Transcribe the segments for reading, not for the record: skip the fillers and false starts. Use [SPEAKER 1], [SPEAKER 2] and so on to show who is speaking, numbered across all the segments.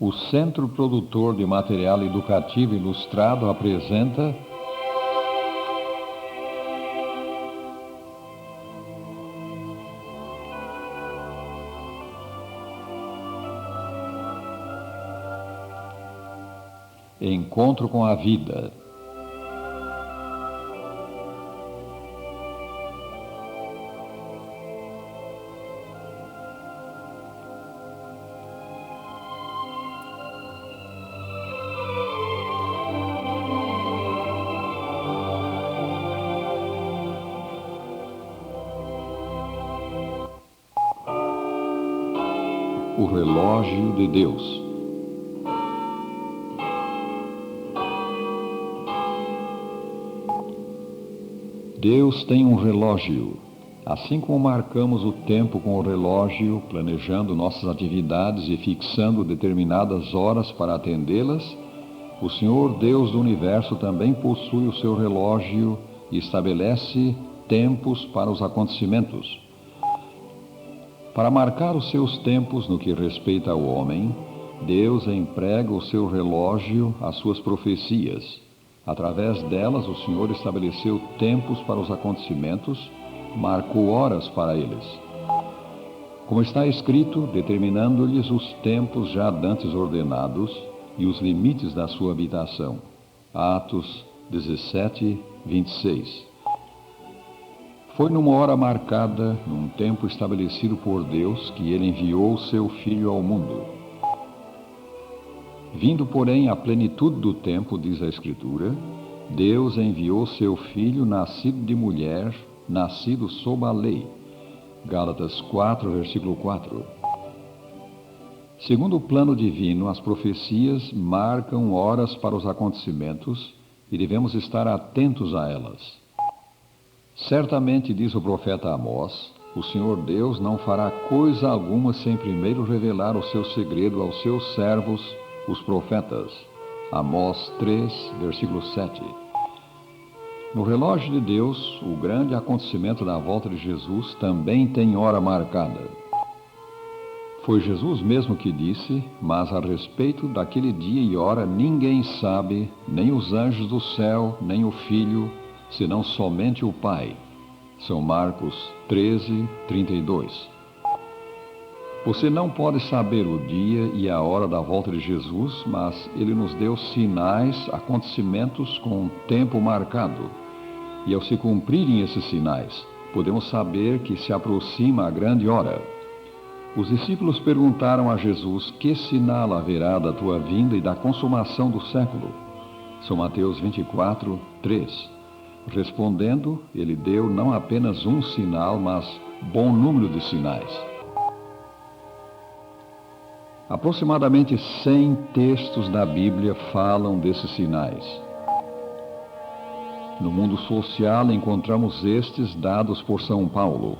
[SPEAKER 1] O Centro Produtor de Material Educativo Ilustrado apresenta Encontro com a Vida. O relógio de Deus. Deus tem um relógio. Assim como marcamos o tempo com o relógio, planejando nossas atividades e fixando determinadas horas para atendê-las, o Senhor Deus do Universo também possui o seu relógio e estabelece tempos para os acontecimentos. Para marcar os seus tempos no que respeita ao homem, Deus emprega o seu relógio às suas profecias. Através delas, o Senhor estabeleceu tempos para os acontecimentos, marcou horas para eles. Como está escrito, determinando-lhes os tempos já dantes ordenados e os limites da sua habitação. Atos 17, 26. Foi numa hora marcada, num tempo estabelecido por Deus, que ele enviou o seu Filho ao mundo. Vindo, porém, à plenitude do tempo, diz a Escritura, Deus enviou seu Filho, nascido de mulher, nascido sob a lei. Gálatas 4, versículo 4. Segundo o plano divino, as profecias marcam horas para os acontecimentos e devemos estar atentos a elas. Certamente, diz o profeta Amós, o Senhor Deus não fará coisa alguma sem primeiro revelar o seu segredo aos seus servos, os profetas. Amós 3, versículo 7. No relógio de Deus, o grande acontecimento da volta de Jesus também tem hora marcada. Foi Jesus mesmo que disse, mas a respeito daquele dia e hora ninguém sabe, nem os anjos do céu, nem o Filho, senão somente o Pai. São Marcos 13, 32. Você não pode saber o dia e a hora da volta de Jesus, mas ele nos deu sinais, acontecimentos com um tempo marcado. E ao se cumprirem esses sinais, podemos saber que se aproxima a grande hora. Os discípulos perguntaram a Jesus: que sinal haverá da tua vinda e da consumação do século? São Mateus 24, 3. Respondendo, ele deu não apenas um sinal, mas bom número de sinais. Aproximadamente 100 textos da Bíblia falam desses sinais. No mundo social encontramos estes dados por São Paulo.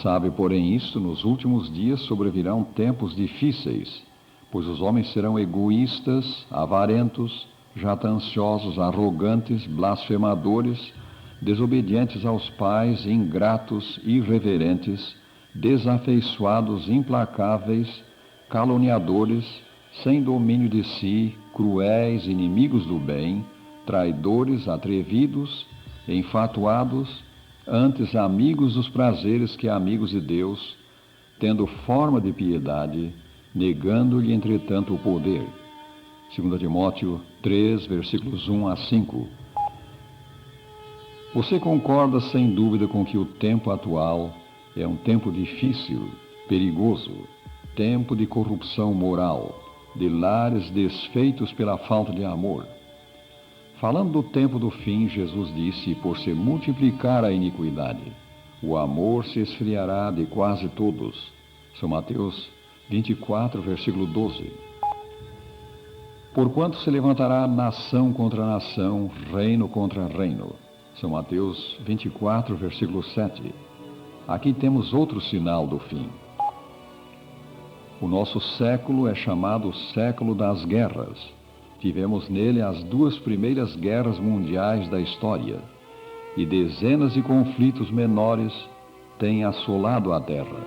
[SPEAKER 1] Sabe, porém, isto, nos últimos dias sobrevirão tempos difíceis, pois os homens serão egoístas, avarentos, jactanciosos, arrogantes, blasfemadores, desobedientes aos pais, ingratos, irreverentes, desafeiçoados, implacáveis, caluniadores, sem domínio de si, cruéis, inimigos do bem, traidores, atrevidos, enfatuados, antes amigos dos prazeres que amigos de Deus, tendo forma de piedade, negando-lhe, entretanto, o poder. 2 Timóteo 3, versículos 1 a 5. Você concorda sem dúvida com que o tempo atual é um tempo difícil, perigoso, tempo de corrupção moral, de lares desfeitos pela falta de amor. Falando do tempo do fim, Jesus disse: por se multiplicar a iniquidade, o amor se esfriará de quase todos. São Mateus 24, versículo 12. Porquanto se levantará nação contra nação, reino contra reino. São Mateus 24, versículo 7. Aqui temos outro sinal do fim. O nosso século é chamado século das guerras. Tivemos nele as 2 primeiras guerras mundiais da história, e dezenas de conflitos menores têm assolado a terra.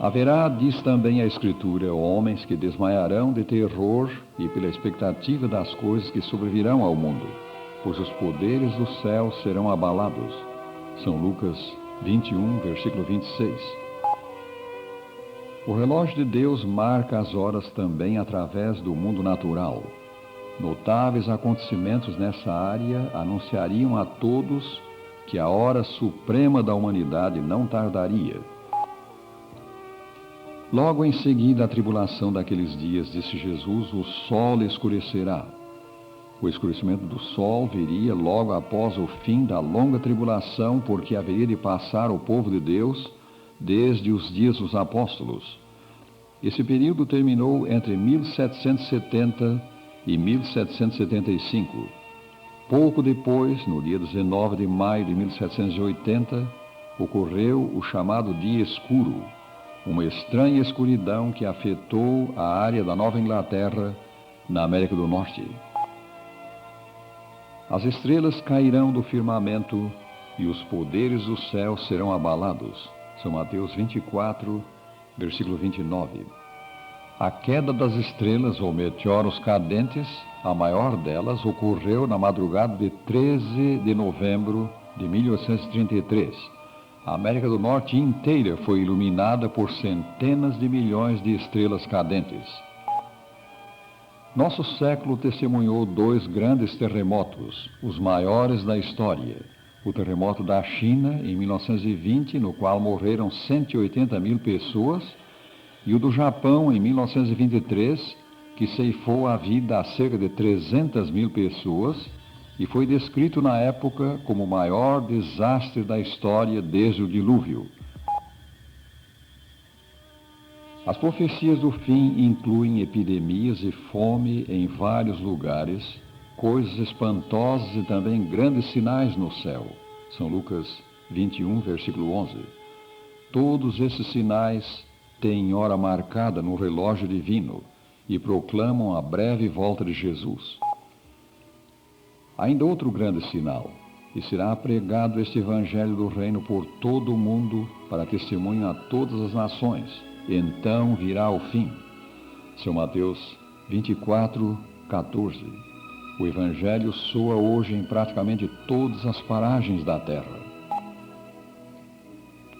[SPEAKER 1] Haverá, diz também a Escritura, homens que desmaiarão de terror e pela expectativa das coisas que sobrevirão ao mundo, pois os poderes do céu serão abalados. São Lucas 21, versículo 26. O relógio de Deus marca as horas também através do mundo natural. Notáveis acontecimentos nessa área anunciariam a todos que a hora suprema da humanidade não tardaria. Logo em seguida à tribulação daqueles dias, disse Jesus, o sol escurecerá. O escurecimento do sol viria logo após o fim da longa tribulação, porque haveria de passar o povo de Deus desde os dias dos apóstolos. Esse período terminou entre 1770 e 1775. Pouco depois, no dia 19 de maio de 1780, ocorreu o chamado Dia Escuro, uma estranha escuridão que afetou a área da Nova Inglaterra, na América do Norte. As estrelas cairão do firmamento e os poderes do céu serão abalados. São Mateus 24, versículo 29. A queda das estrelas ou meteoros cadentes, a maior delas, ocorreu na madrugada de 13 de novembro de 1833. A América do Norte inteira foi iluminada por centenas de milhões de estrelas cadentes. Nosso século testemunhou 2 grandes terremotos, os maiores da história. O terremoto da China, em 1920, no qual morreram 180 mil pessoas, e o do Japão, em 1923, que ceifou a vida a cerca de 300 mil pessoas, e foi descrito na época como o maior desastre da história desde o dilúvio. As profecias do fim incluem epidemias e fome em vários lugares, coisas espantosas e também grandes sinais no céu. São Lucas 21, versículo 11. Todos esses sinais têm hora marcada no relógio divino e proclamam a breve volta de Jesus. Ainda outro grande sinal, e será pregado este evangelho do reino por todo o mundo para testemunho a todas as nações. Então virá o fim. São Mateus 24, 14. O evangelho soa hoje em praticamente todas as paragens da terra.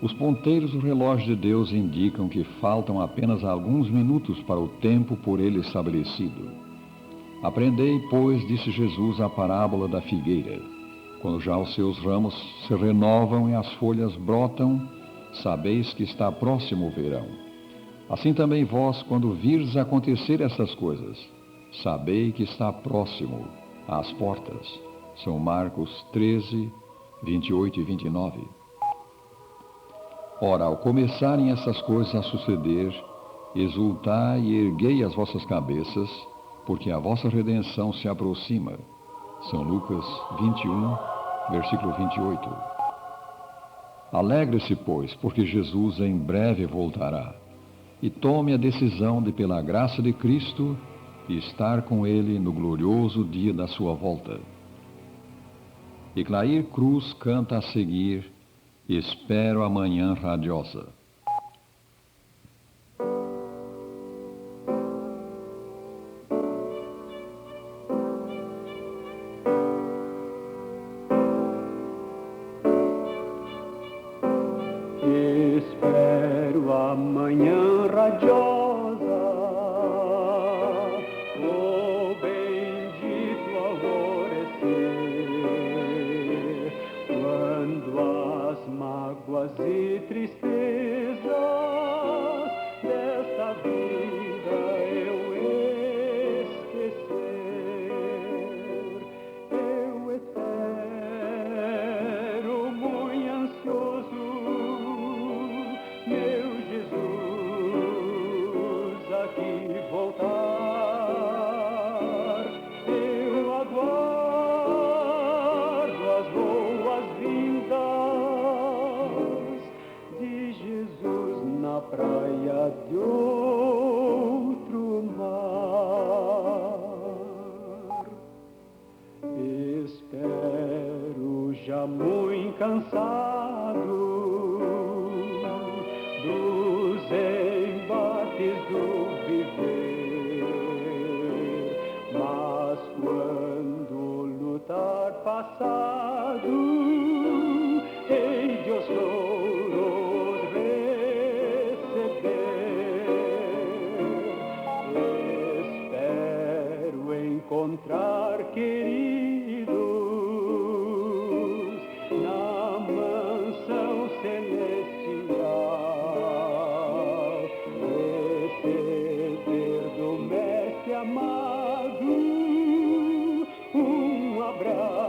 [SPEAKER 1] Os ponteiros do relógio de Deus indicam que faltam apenas alguns minutos para o tempo por ele estabelecido. Aprendei, pois, disse Jesus, a parábola da figueira. Quando já os seus ramos se renovam e as folhas brotam, sabeis que está próximo o verão. Assim também vós, quando virdes acontecer essas coisas, sabei que está próximo às portas. São Marcos 13, 28 e 29. Ora, ao começarem essas coisas a suceder, exultai e erguei as vossas cabeças, porque a vossa redenção se aproxima. São Lucas 21, versículo 28. Alegre-se, pois, porque Jesus em breve voltará, e tome a decisão de, pela graça de Cristo, estar com Ele no glorioso dia da sua volta. E Clair Cruz canta a seguir, Espero a manhã radiosa.
[SPEAKER 2] Espero a manhã radiosa, o bendito alvorecer, quando as mágoas e tristezas desta vida eu esquecer, eu espero muito ansioso meu Jesus aqui voltar. Eu aguardo as boas-vindas de Jesus na praia de outro mar. Espero já muito cansado dos passado, hei de os louros receber. Espero encontrar queridos na mansão celestial, receber do Mestre amado um abraço